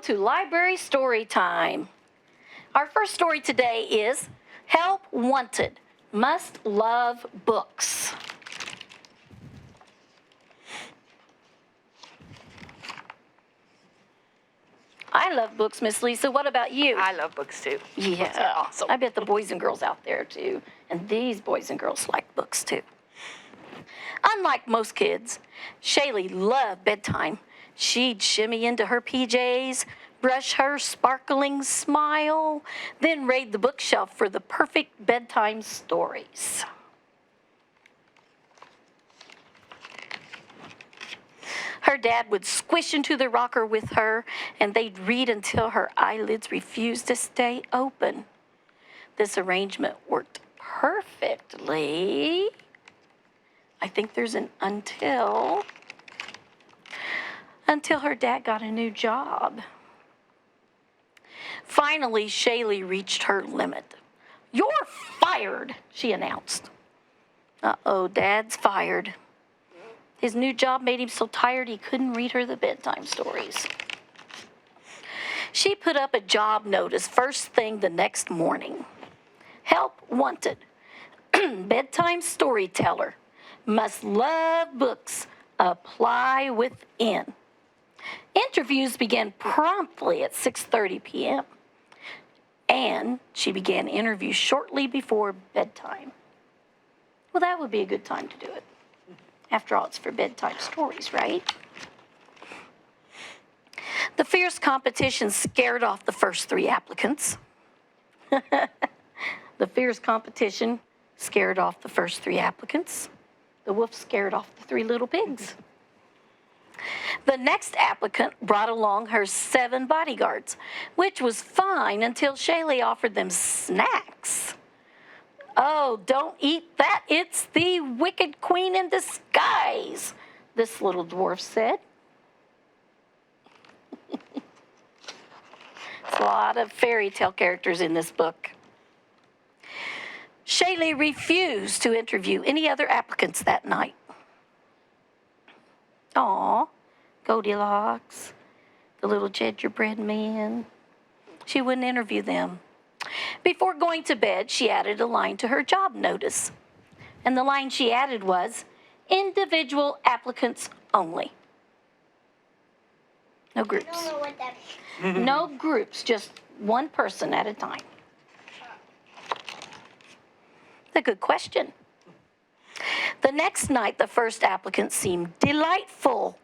to Library Story Time. Our first story today is Help Wanted, Must Love Books. I love books, Miss Lisa. What about you? I love books too. Yeah, Books are awesome. I bet the boys and girls out there too. And these boys and girls like books too. Unlike most kids, Shaylee loved bedtime. She'd shimmy into her PJs, brush her sparkling smile, then raid the bookshelf for the perfect bedtime stories. Her dad would squish into the rocker with her, and they'd read until her eyelids refused to stay open. This arrangement worked perfectly. I think there's an until her dad got a new job. Finally, Shaylee reached her limit. "You're fired," she announced. Uh-oh, Dad's fired. His new job made him so tired he couldn't read her the bedtime stories. She put up a job notice first thing the next morning. Help wanted. Bedtime storyteller. Must love books. Apply within. Interviews began promptly at 6:30 p.m. And she began interviews shortly before bedtime. Well, that would be a good time to do it. After all, it's for bedtime stories, right? The fierce competition scared off the first 3 applicants. The fierce competition scared off the first 3 applicants. The wolf scared off the 3 little pigs. The next applicant brought along her 7 bodyguards, which was fine until Shaylee offered them snacks. "Oh, don't eat that. It's the wicked queen in disguise," this little dwarf said. There's a lot of fairy tale characters in this book. Shaylee refused to interview any other applicants that night. Aw, Goldilocks, the little gingerbread man. She wouldn't interview them. Before going to bed, she added a line to her job notice. And the line she added was, "Individual applicants only." No groups. I don't know what that means. No groups, just one person at a time. That's a good question. The next night, the first applicant seemed delightful.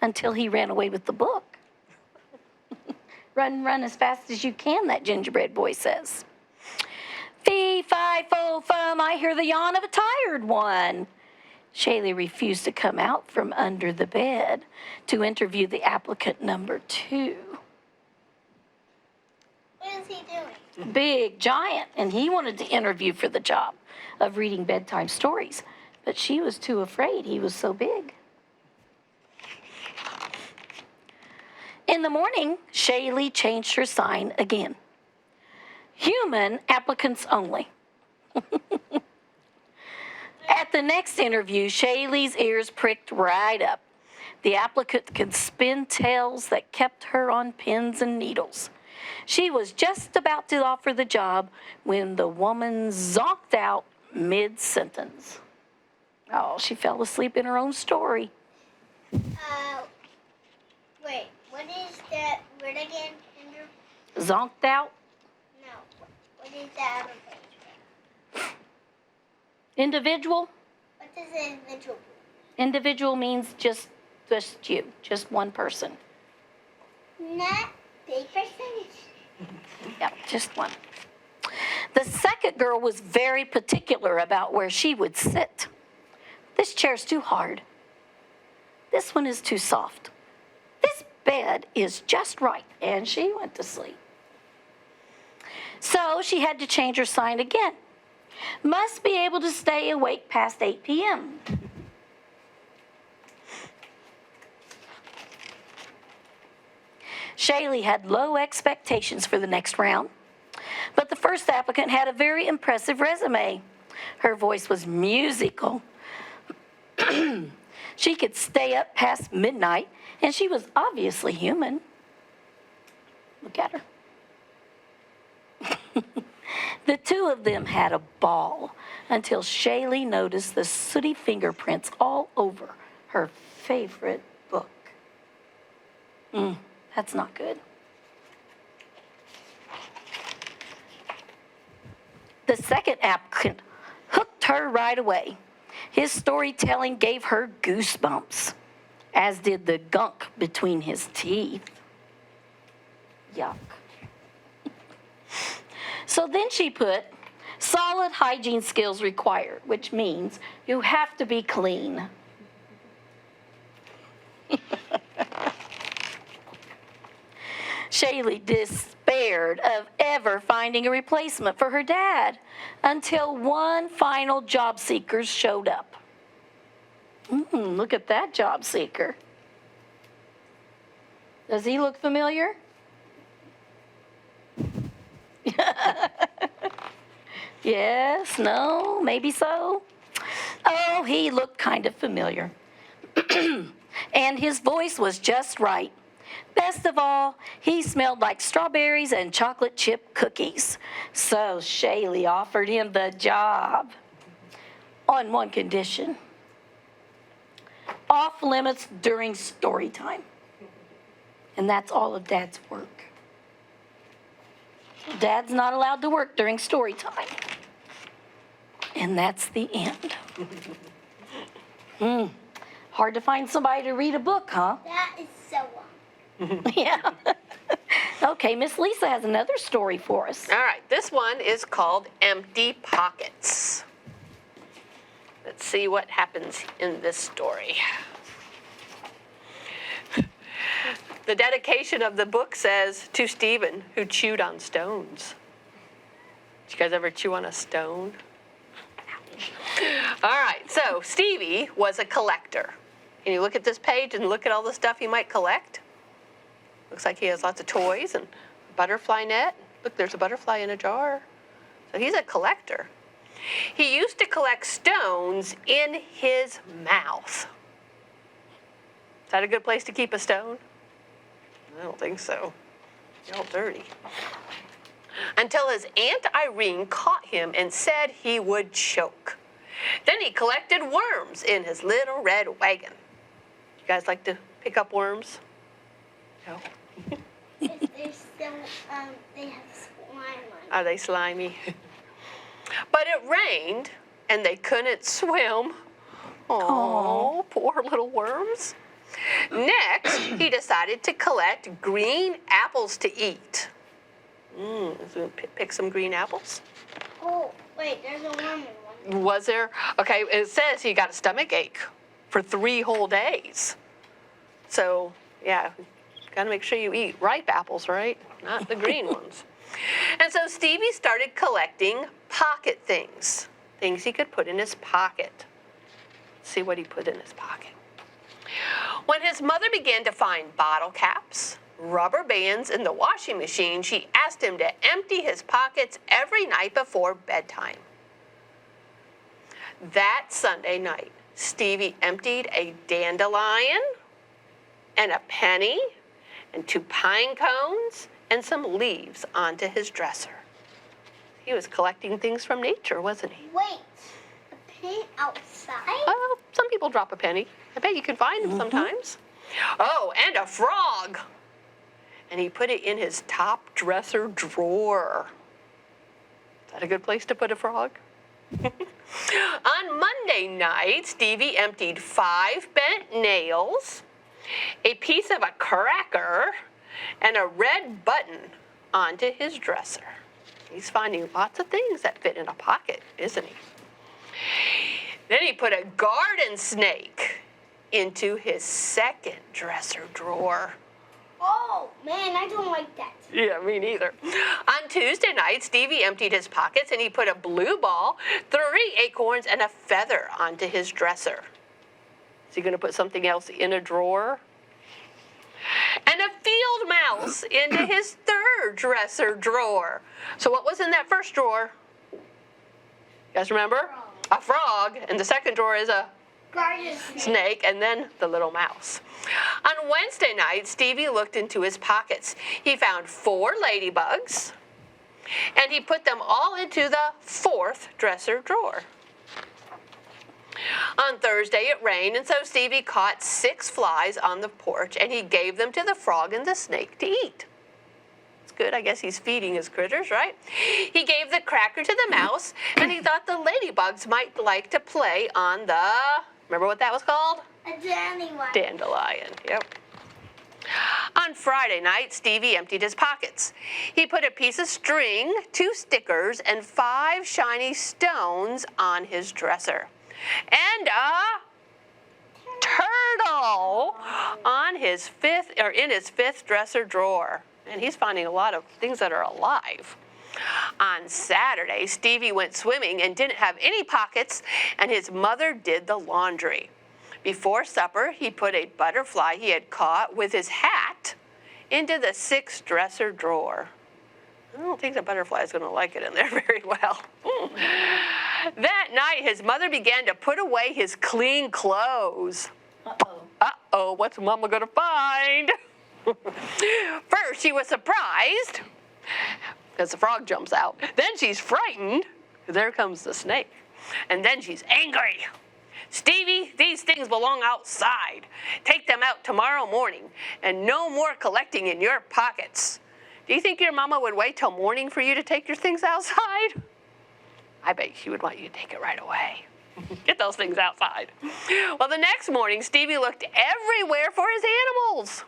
Until he ran away with the book. Run as fast as you can, that gingerbread boy says. "Fee, fi, fo, fum, I hear the yawn of a tired one." Shaylee refused to come out from under the bed to interview the applicant number 2. What is he doing? Big giant, and he wanted to interview for the job of reading bedtime stories, but she was too afraid he was so big. In the morning, Shaylee changed her sign again. "Human applicants only." At the next interview, Shaylee's ears pricked right up. The applicant could spin tales that kept her on pins and needles. She was just about to offer the job when the woman zonked out mid-sentence. Oh, she fell asleep in her own story. Wait, what is that word again, Andrew? Zonked out? No. What is that other page? Individual? What does an individual mean? Individual means just you, just one person. Not big percentage. Yeah, just one. The second girl was very particular about where she would sit. "This chair's too hard. This one is too soft. This bed is just right," and she went to sleep. So she had to change her sign again. "Must be able to stay awake past 8 p.m. Shaylee had low expectations for the next round, but the first applicant had a very impressive resume. Her voice was musical. She could stay up past midnight, and she was obviously human. Look at her. The two of them had a ball until Shaylee noticed the sooty fingerprints all over her favorite book. That's not good. The second applicant hooked her right away. His storytelling gave her goosebumps, as did the gunk between his teeth. Yuck. So then she put, solid hygiene skills required, which means you have to be clean. Shaylee despaired of ever finding a replacement for her dad until one final job seeker showed up. Look at that job seeker. Does he look familiar? Yes, no, maybe so. Oh, he looked kind of familiar. And his voice was just right. Best of all, he smelled like strawberries and chocolate chip cookies. So Shaylee offered him the job on one condition. Off limits during story time. And that's all of Dad's work. Dad's not allowed to work during story time. And that's the end. Hard to find somebody to read a book, huh? That is so long. Yeah. Okay, Miss Lisa has another story for us. All right, this one is called Empty Pockets. Let's see what happens in this story. The dedication of the book says, to Stephen, who chewed on stones. Did you guys ever chew on a stone? All right, so Stevie was a collector. Can you look at this page and look at all the stuff he might collect? Looks like he has lots of toys and a butterfly net. Look, there's a butterfly in a jar. So he's a collector. He used to collect stones in his mouth. Is that a good place to keep a stone? I don't think so. You're all dirty. Until his Aunt Irene caught him and said he would choke. Then he collected worms in his little red wagon. You guys like to pick up worms? No? They're still, they have slime on them. Are they slimy? But it rained and they couldn't swim. Oh, poor little worms. Next, he decided to collect green apples to eat. Let's pick some green apples. Oh, wait, there's a worm in one. Was there? Okay, it says he got a stomach ache for 3 whole days. So, yeah, got to make sure you eat ripe apples, right? Not the green ones. And so Stevie started collecting pocket things he could put in his pocket. Let's see what he put in his pocket. When his mother began to find bottle caps, rubber bands in the washing machine, she asked him to empty his pockets every night before bedtime. That Sunday night, Stevie emptied a dandelion and a penny and 2 pine cones and some leaves onto his dresser. He was collecting things from nature, wasn't he? Wait, a penny outside? Oh, some people drop a penny. I bet you can find them sometimes. Oh, and a frog. And he put it in his top dresser drawer. Is that a good place to put a frog? On Monday night, Stevie emptied 5 bent nails, a piece of a cracker, and a red button onto his dresser. He's finding lots of things that fit in a pocket, isn't he? Then he put a garden snake into his second dresser drawer. Oh, man, I don't like that. Yeah, me neither. On Tuesday night, Stevie emptied his pockets and he put a blue ball, 3 acorns, and a feather onto his dresser. Is he going to put something else in a drawer? And a field mouse into his 3rd dresser drawer. So what was in that first drawer? You guys remember? A frog. And the second drawer is a Garden snake, and then the little mouse. On Wednesday night, Stevie looked into his pockets. He found 4 ladybugs, and he put them all into the 4th dresser drawer. On Thursday, it rained, and so Stevie caught 6 flies on the porch, and he gave them to the frog and the snake to eat. It's good. I guess he's feeding his critters, right? He gave the cracker to the mouse, and he thought the ladybugs might like to play on the, remember what that was called? A dandelion. Dandelion, yep. On Friday night, Stevie emptied his pockets. He put a piece of string, 2 stickers, and 5 shiny stones on his dresser. And a turtle on his 5th, or in his 5th dresser drawer. And he's finding a lot of things that are alive. On Saturday, Stevie went swimming and didn't have any pockets, and his mother did the laundry. Before supper, he put a butterfly he had caught with his hat into the 6th dresser drawer. I don't think the butterfly is going to like it in there very well. That night, his mother began to put away his clean clothes. Uh-oh. Uh-oh, what's Mama going to find? First, she was surprised because the frog jumps out. Then she's frightened. There comes the snake. And then she's angry. Stevie, these things belong outside. Take them out tomorrow morning, and no more collecting in your pockets. Do you think your mama would wait till morning for you to take your things outside? I bet she would want you to take it right away. Get those things outside. Well, the next morning, Stevie looked everywhere for his animals.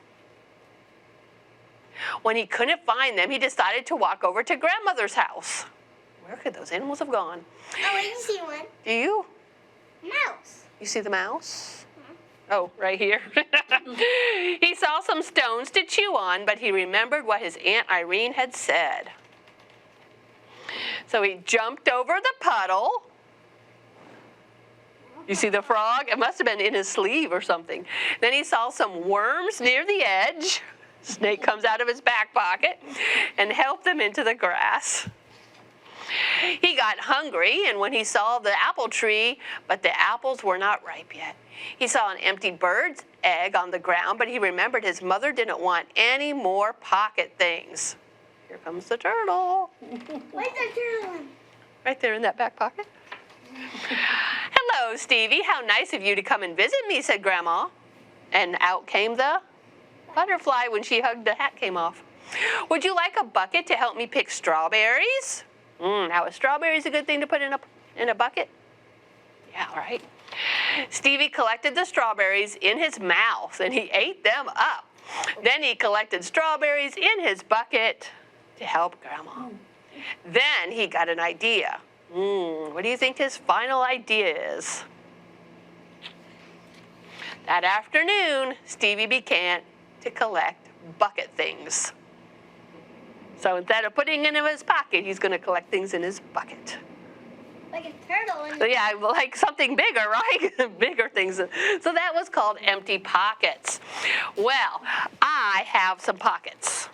When he couldn't find them, he decided to walk over to Grandmother's house. Where could those animals have gone? Oh, I see one. Do you? Mouse. You see the mouse? Oh, right here. He saw some stones to chew on, but he remembered what his Aunt Irene had said. So he jumped over the puddle. You see the frog? It must have been in his sleeve or something. Then he saw some worms near the edge. Snake comes out of his back pocket and helped them into the grass. He got hungry, and when he saw the apple tree, but the apples were not ripe yet. He saw an empty bird's egg on the ground, but he remembered his mother didn't want any more pocket things. Here comes the turtle. Where's the turtle? Right there in that back pocket. Hello, Stevie. How nice of you to come and visit me, said Grandma. And out came the butterfly when she hugged the hat came off. Would you like a bucket to help me pick strawberries? Now, is strawberries a good thing to put in a bucket? Yeah, right. Stevie collected the strawberries in his mouth, and he ate them up. Then he collected strawberries in his bucket to help Grandma. Then he got an idea. What do you think his final idea is? That afternoon, Stevie began to collect bucket things. So instead of putting it in his pocket, he's going to collect things in his bucket. Like a turtle. So yeah, like something bigger, right? Bigger things. So that was called empty pockets. Well, I have some pockets.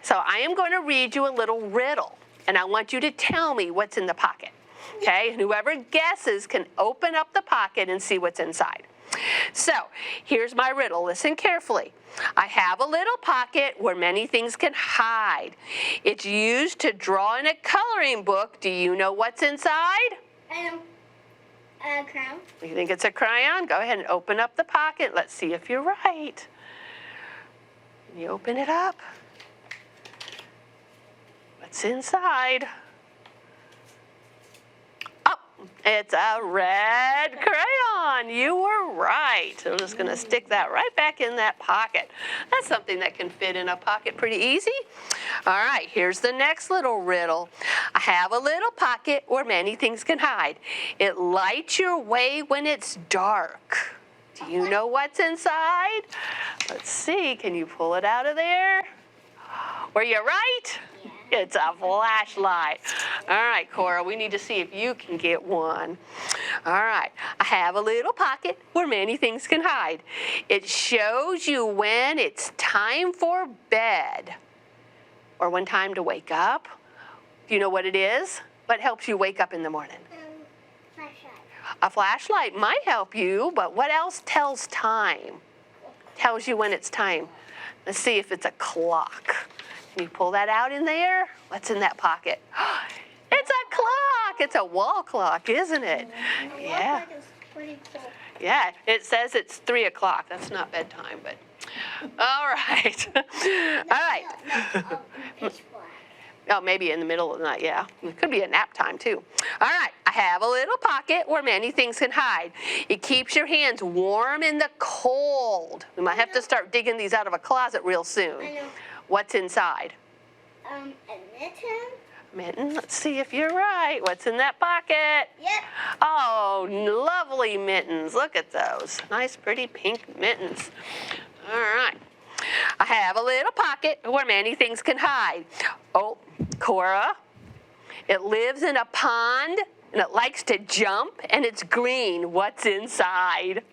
So I am going to read you a little riddle, and I want you to tell me what's in the pocket. Okay? And whoever guesses can open up the pocket and see what's inside. So here's my riddle. Listen carefully. I have a little pocket where many things can hide. It's used to draw in a coloring book. Do you know what's inside? I know. A crown. You think it's a crayon? Go ahead and open up the pocket. Let's see if you're right. Can you open it up? What's inside? It's a red crayon. You were right. So I'm just going to stick that right back in that pocket. That's something that can fit in a pocket pretty easy. All right, here's the next little riddle. I have a little pocket where many things can hide. It lights your way when it's dark. Do you know what's inside? Let's see. Can you pull it out of there? Were you right? It's a flashlight. All right, Cora, we need to see if you can get one. All right, I have a little pocket where many things can hide. It shows you when it's time for bed or when time to wake up. Do you know what it is? What helps you wake up in the morning? Flashlight. A flashlight might help you, but what else tells time? Tells you when it's time. Let's see if it's a clock. Can you pull that out in there? What's in that pocket? It's a clock. It's a wall clock, isn't it? Yeah. That is pretty cool. Yeah, it says it's 3 o'clock. That's not bedtime, but all right. All right. Pitch black. Oh, maybe in the middle of the night, yeah. It could be a nap time, too. All right, I have a little pocket where many things can hide. It keeps your hands warm in the cold. We might have to start digging these out of a closet real soon. I know. What's inside? A mitten? Mitten, let's see if you're right. What's in that pocket? Yep. Oh, lovely mittens. Look at those. Nice, pretty pink mittens. All right. I have a little pocket where many things can hide. Oh, Cora, it lives in a pond, and it likes to jump, and it's green. What's inside?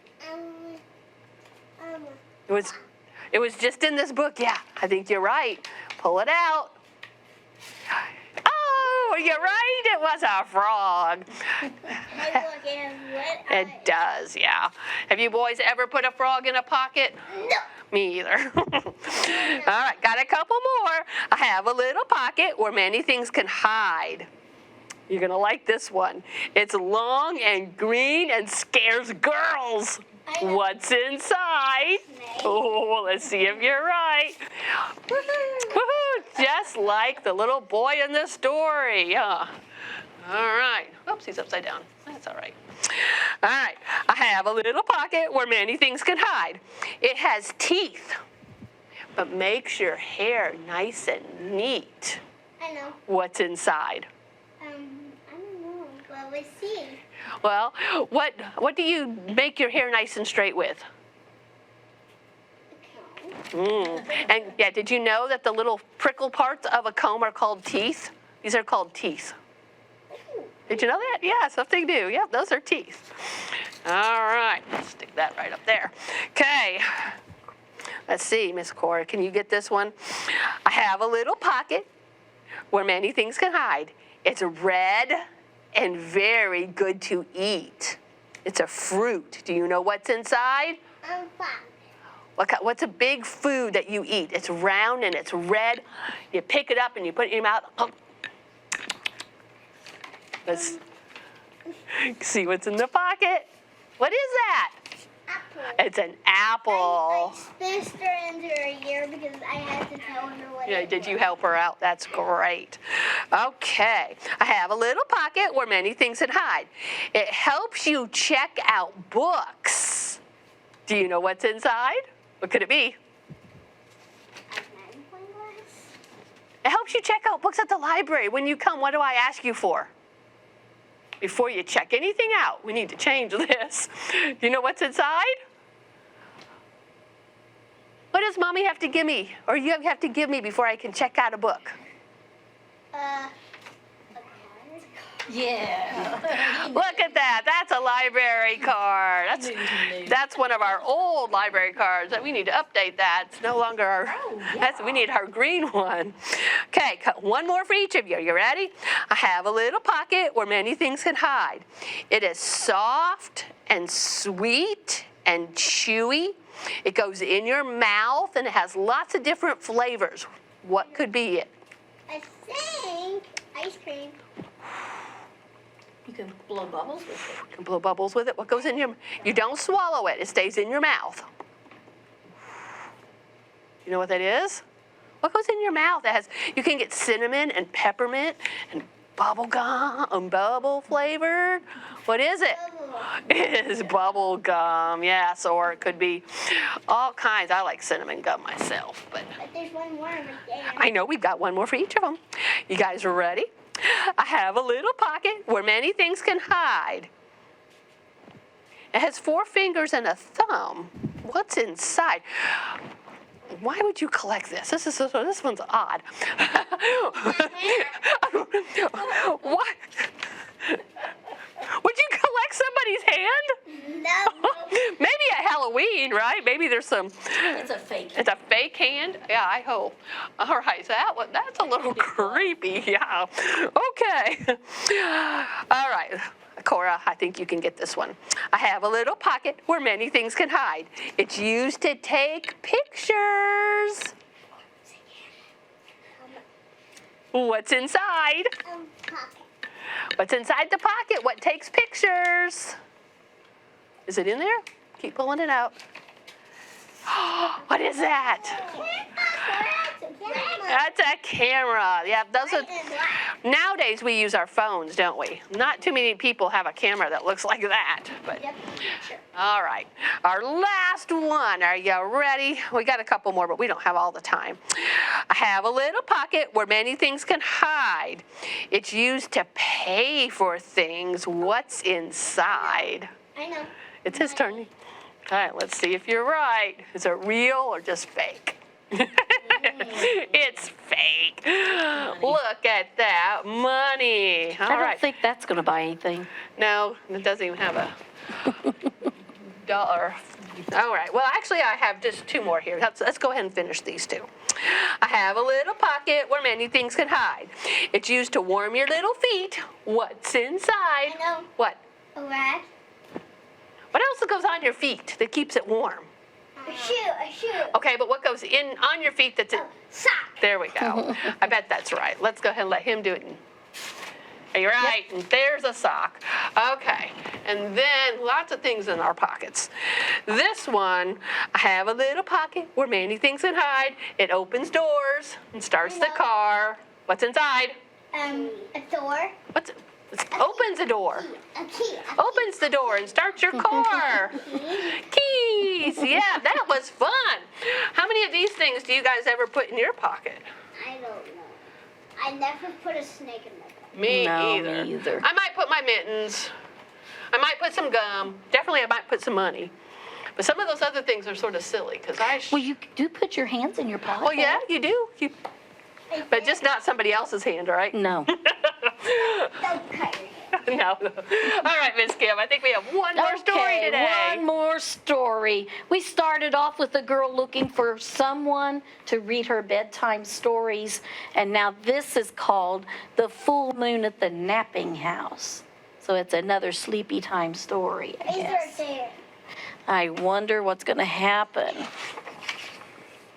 It was just in this book. Yeah, I think you're right. Pull it out. Oh, you're right. It was a frog. Hey, look, it has red eyes. It does, yeah. Have you boys ever put a frog in a pocket? No. Me either. All right, got a couple more. I have a little pocket where many things can hide. You're going to like this one. It's long and green and scares girls. I know. What's inside? Snake. Oh, let's see if you're right. Woohoo! Just like the little boy in the story. Yeah. All right. Oops, he's upside down. That's all right. All right. I have a little pocket where many things can hide. It has teeth, but makes your hair nice and neat. I know. What's inside? I don't know. Well, we see. Well, what do you make your hair nice and straight with? And yeah, did you know that the little prickle parts of a comb are called teeth? These are called teeth. Did you know that? Yeah, something new. Yeah, those are teeth. All right, let's stick that right up there. Okay, let's see, Miss Cora, can you get this one? I have a little pocket where many things can hide. It's red and very good to eat. It's a fruit. Do you know what's inside? Fine. What's a big food that you eat? It's round and it's red. You pick it up and you put it in your mouth. Let's see what's in the pocket. What is that? Apple. It's an apple. I spaced her into her ear because I had to tell her what Yeah, it did you was. help her out? That's great. Okay, I have a little pocket where many things can hide. It helps you check out books. Do you know what's inside? What could it be? A magnifying glass? It helps you check out books at the library. When you come, what do I ask you for? Before you check anything out, we need to change this. Do you know what's inside? What does Mommy have to give me? Or you have to give me before I can check out a book? A card? Yeah. Look at that. That's a library card. That's one of our old library cards. We need to update that. It's no longer our, we need our green one. Okay, one more for each of you. You ready? I have a little pocket where many things can hide. It is soft and sweet and chewy. It goes in your mouth and it has lots of different flavors. What could be it? I think ice cream. You can blow bubbles with it. You can blow bubbles with it. What goes in your? You don't swallow it. It stays in your mouth. You know what that is? What goes in your mouth? That has. You can get cinnamon and peppermint and bubble gum and bubble flavored. What is it? It is bubble gum. Yes, or it could be all kinds. I like cinnamon gum myself, but There's one more right there. I know we've got one more for each of them. You guys are ready? I have a little pocket where many things can hide. It has 4 fingers and a thumb. What's inside? Why would you collect this? This one's odd. What? Would you collect somebody's hand? No. Maybe at Halloween, right? Maybe there's some. It's a fake. It's a fake hand? Yeah, I hope. All right, so that's a little creepy. Yeah. Okay. All right. Cora, I think you can get this one. I have a little pocket where many things can hide. It's used to take pictures. What's inside? Pocket. What's inside the pocket? What takes pictures? Is it in there? Keep pulling it out. What is that? That's a camera. Yeah, those are. Nowadays we use our phones, don't we? Not too many people have a camera that looks like that. But all right, our last one. Are you ready? We got a couple more, but we don't have all the time. I have a little pocket where many things can hide. It's used to pay for things. What's inside? I know. It's his turn. All right, let's see if you're right. Is it real or just fake? It's fake. Look at that money. All I don't right. think that's going to buy anything. No, it doesn't even have a dollar. All right. Well, actually, I have just two more here. Let's go ahead and finish these two. I have a little pocket where many things can hide. It's used to warm your little feet. What's inside? I know. What? A rag. What else goes on your feet that keeps it warm? A shoe. A shoe. Okay, but what goes in on your feet that's it? Sock. There we go. I bet that's right. Let's go ahead and let him do it. Are you right? Yep. And there's a sock. Okay. And then lots of things in our pockets. This one, I have a little pocket where many things can hide. It opens doors and starts the car. What's inside? A door. What's it? It opens a door. A key. Opens the door and starts your car. Keys. Yeah, that was fun. How many of these things do you guys ever put in your pocket? I don't know. I never put a snake in my pocket. Me No, either. me either. I might put my mittens. I might put some gum. Definitely I might put some money. But some of those other things are sort of silly because Well, you do put your hands in your pocket. Well, yeah, you do. But just not somebody else's hand, right? No. Don't cut your hair. No. All right, Miss Kim, I think we have one more story today. One more story. We started off with a girl looking for someone to read her bedtime stories, and now this is called The Full Moon at the Napping House. So it's another sleepy time story, I Is guess. there? I wonder what's going to happen.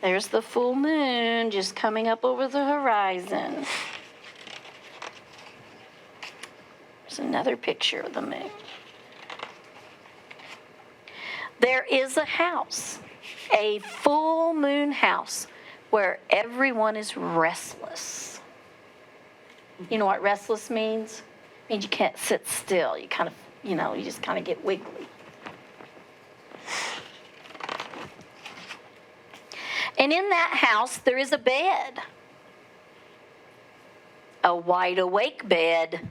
There's the full moon just coming up over the horizon. There's another picture of the moon. There is a house, a full moon house, where everyone is restless. You know what restless means? It means you can't sit still. You kind of, you just kind of get wiggly. And in that house, there is a bed. A wide awake bed.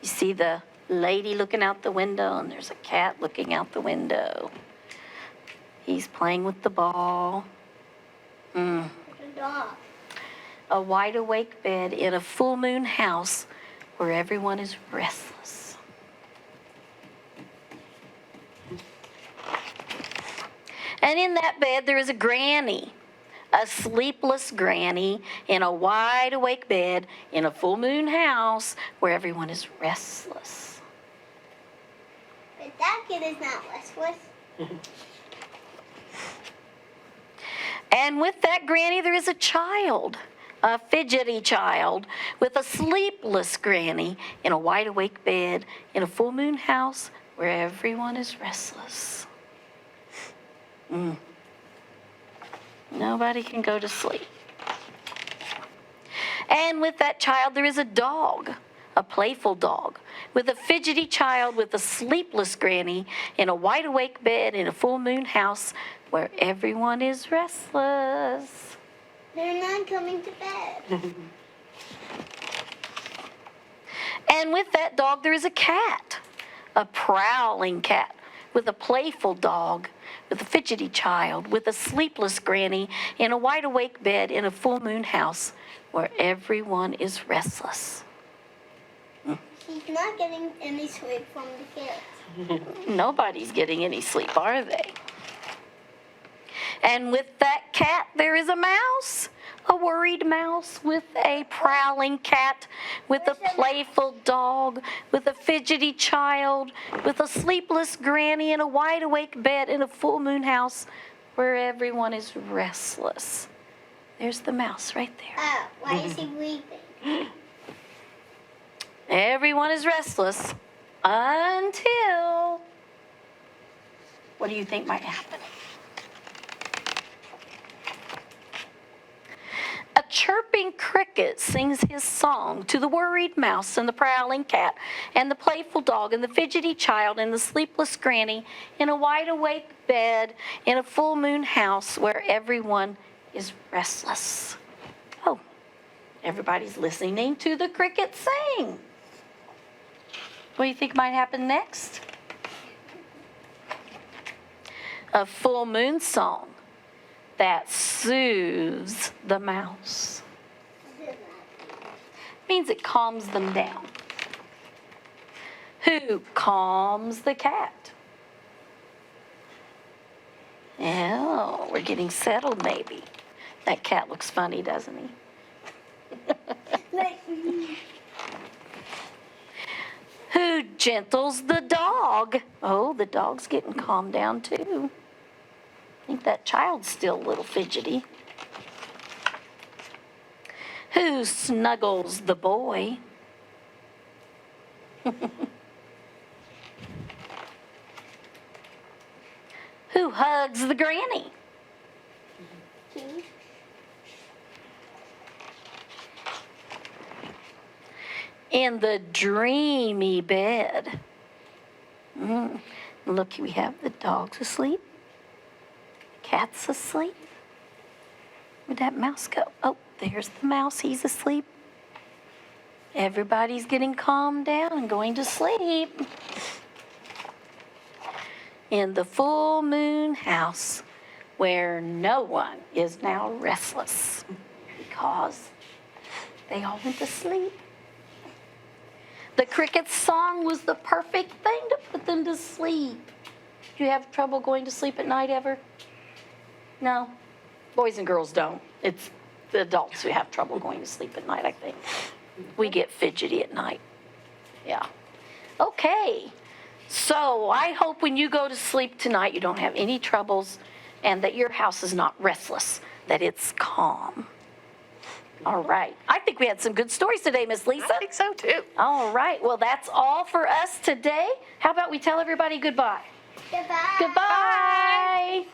You see the lady looking out the window, and there's a cat looking out the window. He's playing with the ball. The dog. A wide awake bed in a full moon house where everyone is restless. And in that bed, there is a granny, a sleepless granny in a wide awake bed in a full moon house where everyone is restless. But that kid is not restless. And with that granny, there is a child, a fidgety child with a sleepless granny in a wide awake bed in a full moon house where everyone is restless. Nobody can go to sleep. And with that child, there is a dog, a playful dog, with a fidgety child with a sleepless granny in a wide awake bed in a full moon house where everyone is restless. They're not coming to bed. And with that dog, there is a cat, a prowling cat, with a playful dog, with a fidgety child, with a sleepless granny in a wide awake bed in a full moon house where everyone is restless. She's not getting any sleep from the kids. Nobody's getting any sleep, are they? And with that cat, there is a mouse, A worried mouse with a prowling cat, with a playful dog, with a fidgety child, with a sleepless granny in a wide awake bed in a full moon house where everyone is restless. There's the mouse right there. Why is he weeping? Everyone is restless until... What do you think might happen? A chirping cricket sings his song to the worried mouse and the prowling cat and the playful dog and the fidgety child and the sleepless granny in a wide awake bed in a full moon house where everyone is restless. Oh, everybody's listening to the cricket sing. What do you think might happen next? A full moon song that soothes the mouse. Means it calms them down. Who calms the cat? Oh, we're getting settled maybe. That cat looks funny, doesn't he? Who gentles the dog? Oh, the dog's getting calmed down too. I think that child's still a little fidgety. Who snuggles the boy? Who hugs the granny? In the dreamy bed. Look, we have the dogs asleep. The cat's asleep. Where'd that mouse go? Oh, there's the mouse. He's asleep. Everybody's getting calmed down and going to sleep. In the full moon house where no one is now restless because they all went to sleep. The cricket's song was the perfect thing to put them to sleep. Do you have trouble going to sleep at night ever? No? Boys and girls don't. It's the adults who have trouble going to sleep at night, I think. We get fidgety at night. Yeah. Okay. So I hope when you go to sleep tonight, you don't have any troubles and that your house is not restless, that it's calm. All right. I think we had some good stories today, Miss Lisa. I think so, too. All right. Well, that's all for us today. How about we tell everybody goodbye? Goodbye. Goodbye.